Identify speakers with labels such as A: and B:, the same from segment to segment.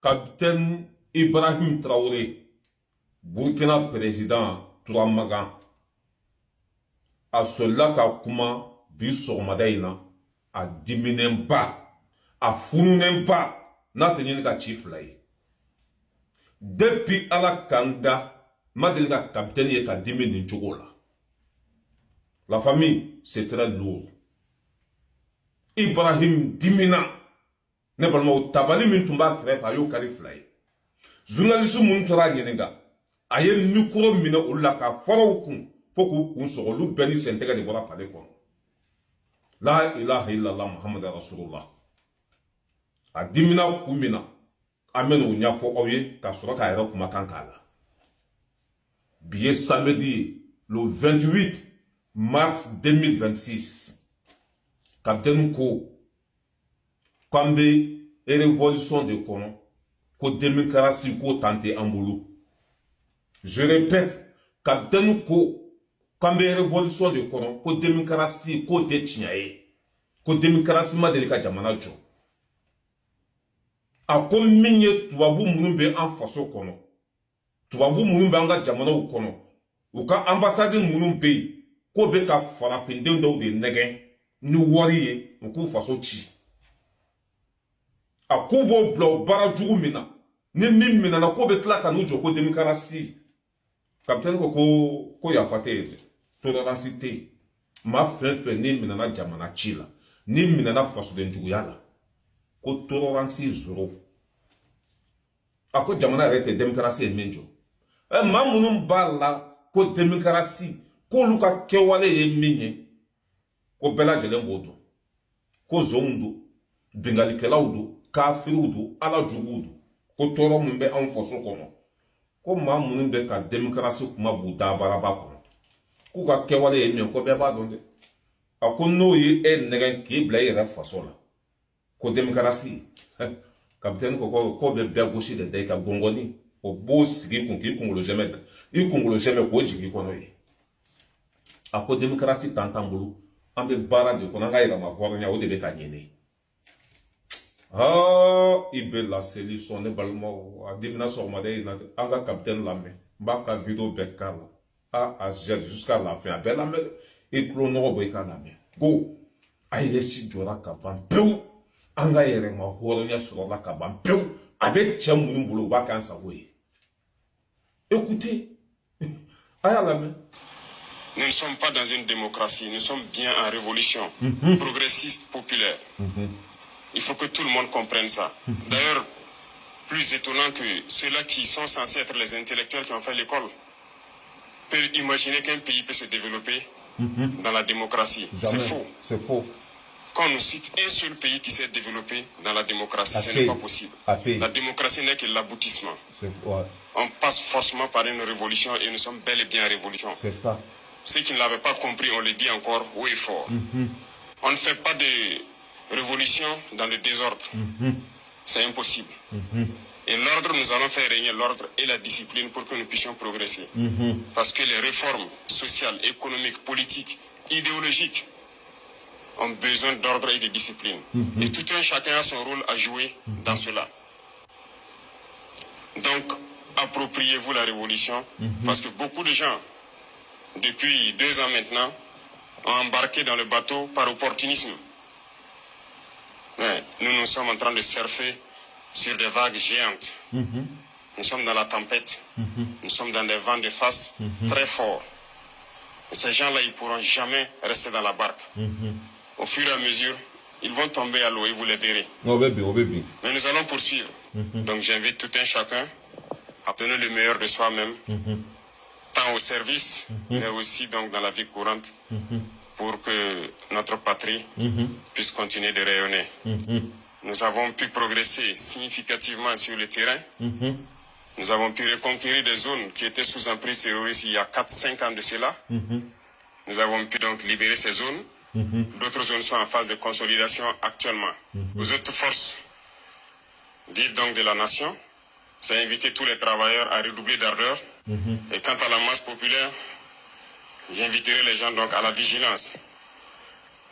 A: Capitaine Ibrahim Traoré, Burkina président Touramagan, a cela ka kuma bi sɔgɔmada in na a diminenba a fununenba n'a tɛ ɲini ka ci fila ye depuis ala kan da ma deli ka capitaine ye ka dimi nin cogo la. La famille c'est très lourd. Ibrahim dimina ne balimaw tabali min tun b'a kɛrɛfɛ a y'o kari fila ye. Journaliste mun tora a ɲininka a ye micro minɛ olu la ka fɔlɔw kun fo k'u kun sɔgɔ olu bɛɛ ni sentɛgɛ de bɔra pale kɔnɔ. La ilaha illallah Muhammad rasulullah. A dimina kun min na an bɛ n'o ɲɛfɔ aw ye ka sɔrɔ k'a yɛrɛ kumakan k'a la. Bi ye samedi le 28 mars 2026. Capitaine ko k'an bɛ révolution de kɔnɔ ko démocratie ko tante an bolo. Je répète, capitaine ko k'an bɛ révolution de kɔnɔ ko démocratie ko tɛ tiɲɛ ye, ko démocratie ma deli ka jamana jɔ. A ko min ye tubabu minnu bɛ an faso kɔnɔ, tubabu minnu bɛ an ka jamanaw kɔnɔ, u ka ambassade minnu bɛ yen ko bɛ ka farafindenw dɔw de nɛgɛn ni wari ye u k'u faso ci. A ko b'o bila o baara jugu min na ni min minɛna ko bɛ tila ka n'u jɔ ko démocratie. Capitaine ko yafa tɛ yen, tolérance tɛ yen. Maa fɛn fɛn ni minɛna jamana ci la, ni minɛna fasoden juguya la, ko tolérance zéro. A ko jamana yɛrɛ tɛ démocratie ye min jɔ. Maa minnu b'a la ko démocratie k'olu ka kɛwale ye min ye, ko bɛɛ lajɛlen b'o dɔn. Ko zonw don, bingalikɛlaw don, kafiriw don, ala juguw don. Ko tɔɔrɔ min bɛ anw faso kɔnɔ, ko maa minnu bɛ ka démocratie kuma b'u da baraba kɔnɔ, k'u ka kɛwale ye min ye, ko bɛɛ b'a dɔn dɛ. A ko n'o ye nɛgɛn k'i bila i yɛrɛ faso la, ko démocratie. Capitaine ko bɛ bɛɛ gosi de da i ka gɔngɔni, o b'o sigi kun k'i kunkolo zɛmɛ k'o jigin kɔnɔ ye. A ko démocratie t'an bolo, an bɛ baara de kɔnɔ, an ka yɛlɛma hɔrɔnya o de bɛ ka ɲini. I bɛ laseli sɔn ne balimaw, a dimina sɔgɔmada in na an ka capitaine lamɛn, n b'a ka vidéo bɛɛ k'a la, a jette jusqu'à la fin, a bɛɛ lamɛn dɛ, i tulo nɔgɔ bɔ i k'a lamɛn. Ko a yɛrɛ si jɔra ka ban pewu, an ka yɛrɛma hɔrɔnya sɔrɔla ka ban pewu, a bɛ cɛ minnu bolo u b'a k'an sago ye. Écoutez, a y'a lamɛn.
B: Nous ne sommes pas dans une démocratie, nous sommes bien en révolution progressiste populaire. Il faut que tout le monde comprenne ça. D'ailleurs, plus étonnant que ceux-là qui sont censés être les intellectuels qui ont fait l'école peuvent imaginer qu'un pays peut se développer dans la démocratie. C'est faux.
A: C'est faux.
B: Quand on nous cite un seul pays qui s'est développé dans la démocratie, ce n'est pas possible. La démocratie n'est que l'aboutissement. On passe forcément par une révolution et nous sommes bel et bien en révolution.
A: C'est ça.
B: Ceux qui ne l'avaient pas compris, on le dit encore haut et fort. On ne fait pas de révolution dans le désordre. C'est impossible. Et l'ordre, nous allons faire régner l'ordre et la discipline pour que nous puissions progresser. Parce que les réformes sociales, économiques, politiques, idéologiques ont besoin d'ordre et de discipline. Et tout un chacun a son rôle à jouer dans cela. Donc, appropriez-vous la révolution, parce que beaucoup de gens, depuis 2 ans maintenant, ont embarqué dans le bateau par opportunisme. Mais nous sommes en train de surfer sur des vagues géantes. Nous sommes dans la tempête. Nous sommes dans des vents de face très forts. Et ces gens-là, ils ne pourront jamais rester dans la barque. Au fur et à mesure, ils vont tomber à l'eau et vous les verrez. Mais nous allons poursuivre. Donc j'invite tout un chacun à donner le meilleur de soi-même, tant au service, mais aussi donc dans la vie courante, pour que notre patrie puisse continuer de rayonner. Nous avons pu progresser significativement sur le terrain. Nous avons pu reconquérir des zones qui étaient sous emprise terroriste il y a 4-5 ans de cela. Nous avons pu donc libérer ces zones. D'autres zones sont en phase de consolidation actuellement. Aux autres forces vives donc de la nation, c'est inviter tous les travailleurs à redoubler d'ardeur. Et quant à la masse populaire, j'inviterai les gens donc à la vigilance.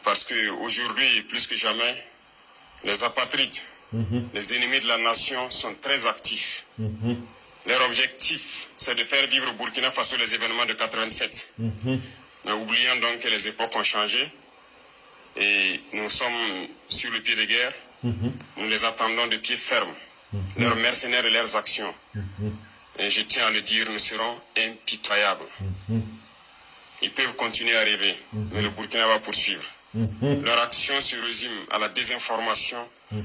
B: Parce qu'aujourd'hui, plus que jamais, les apatrides Les ennemis de la nation sont très actifs. Leur objectif, c'est de faire vivre au Burkina Faso les événements de 87. Mais oublions donc que les époques ont changé et nous sommes sur le pied de guerre. Nous les attendons de pied ferme. Leurs mercenaires et leurs actions. Et je tiens à le dire, nous serons impitoyables. Ils peuvent continuer à rêver, mais le Burkina va poursuivre. Leur action se résume à la désinformation,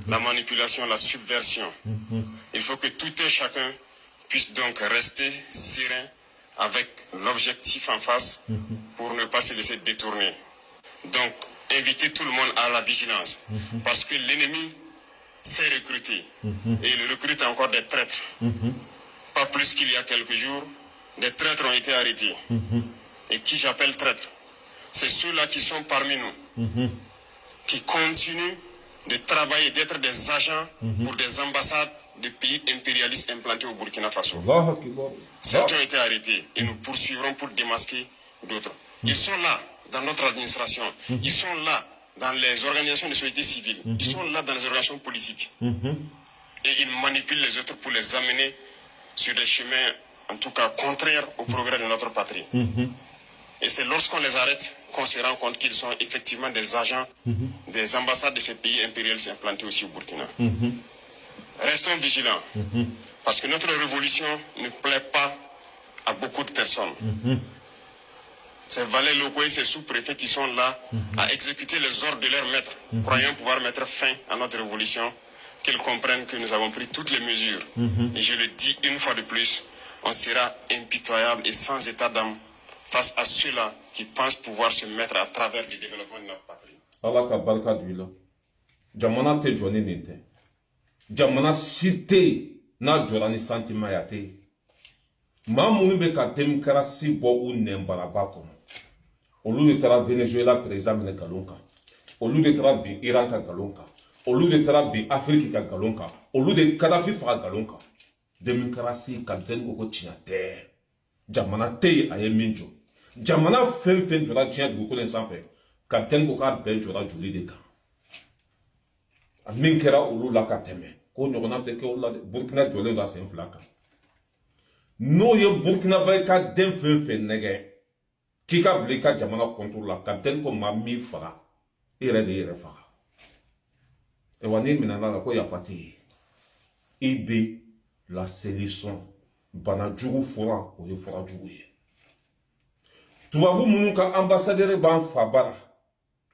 B: la manipulation, la subversion. Il faut que tout et chacun puisse donc rester serein avec l'objectif en face pour ne pas se laisser détourner. Donc, inviter tout le monde à la vigilance, parce que l'ennemi s'est recruté, et il recrute encore des traîtres. Pas plus qu'il y a quelques jours, des traîtres ont été arrêtés. Et qui j'appelle traîtres, c'est ceux-là qui sont parmi nous, qui continuent de travailler, d'être des agents pour des ambassades de pays impérialistes implantés au Burkina Faso. Certains ont été arrêtés et nous poursuivrons pour démasquer d'autres. Ils sont là dans notre administration, ils sont là dans les organisations de société civile, ils sont là dans les organisations politiques. Et ils manipulent les autres pour les amener sur des chemins, en tout cas, contraires au progrès de notre patrie. Et c'est lorsqu'on les arrête qu'on se rend compte qu'ils sont effectivement des agents des ambassades de ces pays impérialistes implantés aussi au Burkina. Restons vigilants, parce que notre révolution ne plaît pas à beaucoup de personnes. Ces valets locaux et ces sous-préfets qui sont là à exécuter les ordres de leurs maîtres, croyant pouvoir mettre fin à notre révolution, qu'ils comprennent que nous avons pris toutes les mesures. Et je le dis une fois de plus, on sera impitoyable et sans état d'âme face à ceux-là qui pensent pouvoir se mettre à travers le développement de notre patrie.
A: Allah ka barka duila. Jamana te joni ninte. Jamana site na jorani sentiment ya te. Ma munu be ka demokrasi bo u nembara kono. Olu de tara Venezuela président mene galonka. Olu de tara bi Iran ka galonka. Olu de tara bi Afrique ka galonka. Olu de Kadhafi fa galonka. Demokrasi ka den ko chiate. Jamana te aye minjo. Jamana fen jora tiɲɛ dugukolo in sanfɛ kapitɛni ko k'a bɛɛ jɔra joli de kan a min kɛra olu la ka tɛmɛ ko ɲɔgɔnna tɛ kɛ olu la dɛ burukina jɔlen don a sen fila kan n'o ye burukinabe ka den fɛn fɛn nɛgɛ k'i ka bila i ka jamana kɔntoro la kapitɛni ko maa min faga i yɛrɛ de yɛrɛ faga wa n'i minɛna la ko yafa tɛ yen i bɛ la solution bana jugu fura o ye fura jugu ye tubabu minnu ka ambassadeur b'an fa bara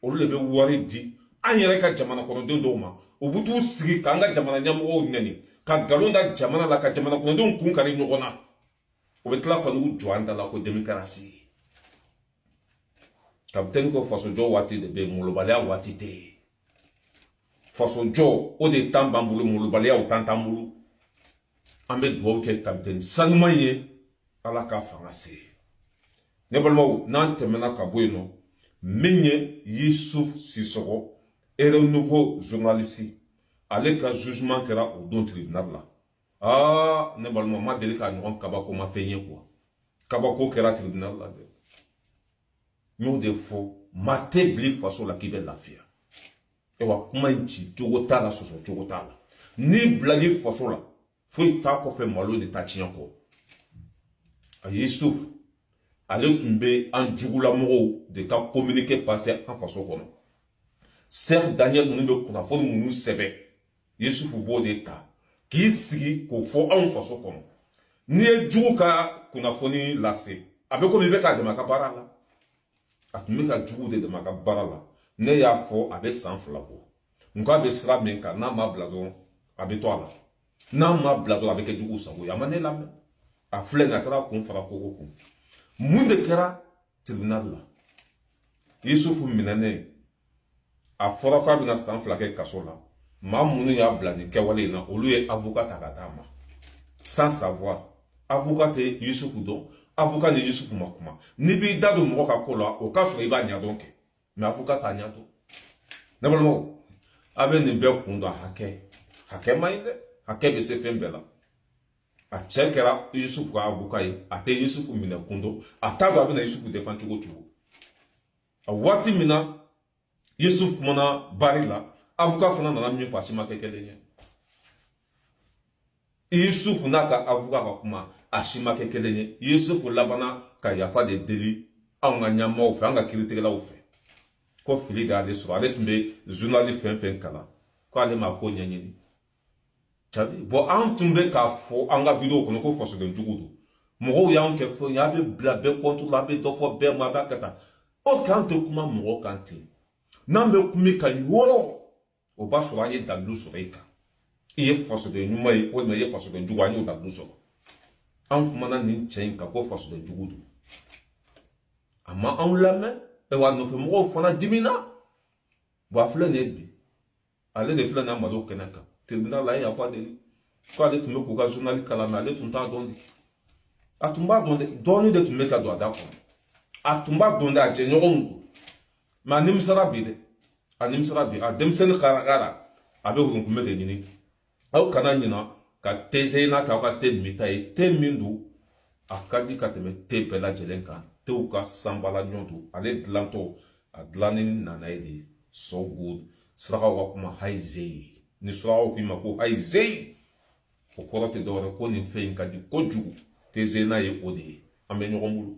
A: olu de bɛ wari di an yɛrɛ ka jamana kɔnɔdenw dɔw ma u bɛ t'u sigi k'an ka jamana ɲɛmɔgɔw nɛni ka nkalon da jamana la ka jamana kɔnɔdenw kun kari ɲɔgɔn na u bɛ tila ka n'u jɔ an da la ko démocratie kapitɛni ko fasojɔ waati de bɛ yen molobaliya waati tɛ yen fasojɔ o de tan b'an bolo molobaliya o tan t'an bolo an bɛ dugawu kɛ kapitɛni sanuman ye ala ka fanga se ne balimaw n'an tɛmɛna ka bɔ yen nɔ min ye Yusuf Sissoco nouveau journaliste ale ka jugement kɛra o don tribunal la ne balimaw ma deli k'a ɲɔgɔn kabako ma fɛn ye quoi kabako kɛra tribunal la dɛ n y'o de fɔ maa tɛ bili faso la k'i bɛ lafiya wa kuma in ci cogo t'a la sɔsɔ cogo t'a la n'i bilali faso la foyi t'a kɔfɛ malo de ta tiɲɛ kɔ a Yusuf ale tun bɛ an jugulamɔgɔw de ka communiqué passé an faso kɔnɔ Cheikh Daniel minnu bɛ kunnafoni minnu sɛbɛn Yusuf b'o de ta k'i sigi k'o fɔ anw faso kɔnɔ n'i ye jugu ka kunnafoni lase a bɛ komi i bɛ k'a dɛmɛ a ka baara la a tun bɛ ka jugu de dɛmɛ a ka baara la ne y'a fɔ a bɛ san 2 bɔ nka a bɛ sira min kan n'a ma bila dɔrɔn a bɛ to a la n'a ma bila dɔrɔn a bɛ kɛ jugu sago ye a ma ne lamɛn a filɛ nin a taara kun fara kogo kun mun de kɛra tribunal la Yusufu minɛnen a fɔra k'a bɛna san 2 kɛ kaso la maa minnu y'a bila nin kɛwale in na olu ye avocat ta ka d'a ma sans savoir avocat tɛ Yusufu dɔn avocat ni Yusufu ma kuma n'i b'i da don mɔgɔ ka ko la o k'a sɔrɔ i b'a ɲɛdɔn kɛ mais avocat t'a ɲɛdɔn ne balimaw a bɛ nin bɛɛ kun dɔn hakɛ man ɲi dɛ hakɛ bɛ se fɛn bɛɛ la a cɛ kɛra Yusufu ka avocat ye a tɛ Yusufu minɛ kun dɔn a t'a dɔn a bɛna Yusufu défend cogo cogo a waati min na Yusuf kumana bari la avocat fana nana min fɔ a si ma kɛ kelen ye Yusufu n'a ka avocat ka kuma a si ma kɛ kelen ye Yusufu labana ka yafa de deli anw ka ɲɛmaaw fɛ an ka kiiritigɛlaw fɛ ko fili de y'ale sɔrɔ ale tun bɛ journal fɛn fɛn kalan ko ale ma ko ɲɛɲini bon an tun bɛ k'a fɔ an ka video kɔnɔ ko fasoden jugu don mɔgɔw y'an kɛ fɛn ye a bɛ bila bɛɛ compte la a bɛ dɔ fɔ bɛɛ ma a b'a kɛ tan o k'an tɛ kuma mɔgɔ kan ten n'an bɛ kuma ka yɔrɔ o b'a sɔrɔ an ye dalilu sɔrɔ i kan i ye fasoden ɲuman ye walima i ye fasoden jugu an y'o dalilu sɔrɔ an kumana nin cɛ in kan ko fasoden jugu don a ma anw lamɛn wa nɔfɛ mɔgɔw fana dimina bon a filɛ nin ye bi ale de filɛ nin ye malo kɛnɛ kan tribunal la a ye yafa deli ko ale tun bɛ k'u ka journal kalan mais ale tun t'a dɔn de a tun b'a dɔn de dɔɔnin de tun bɛ ka don a da kɔnɔ a tun b'a dɔn de a jɛɲɔgɔnw don mais a nimisara bi dɛ a nimisara bi a denmisɛnnin karakara a bɛ wurunkunbɛ de ɲini aw kana ɲina ka tese n'a k'aw ka te min ta ye te min don a ka di ka tɛmɛ te bɛɛ lajɛlen kan tew ka sanbala ɲɔgɔn don ale dilantɔ a dilanni nana ye de so good surakaw ka kuma hayi zeyi ni surakaw k'i ma ko hayi zeyi o kɔrɔ tɛ dɔwɛrɛ ko nin fɛn in ka di kojugu tese n'a ye o de ye an bɛ ɲɔgɔn bolo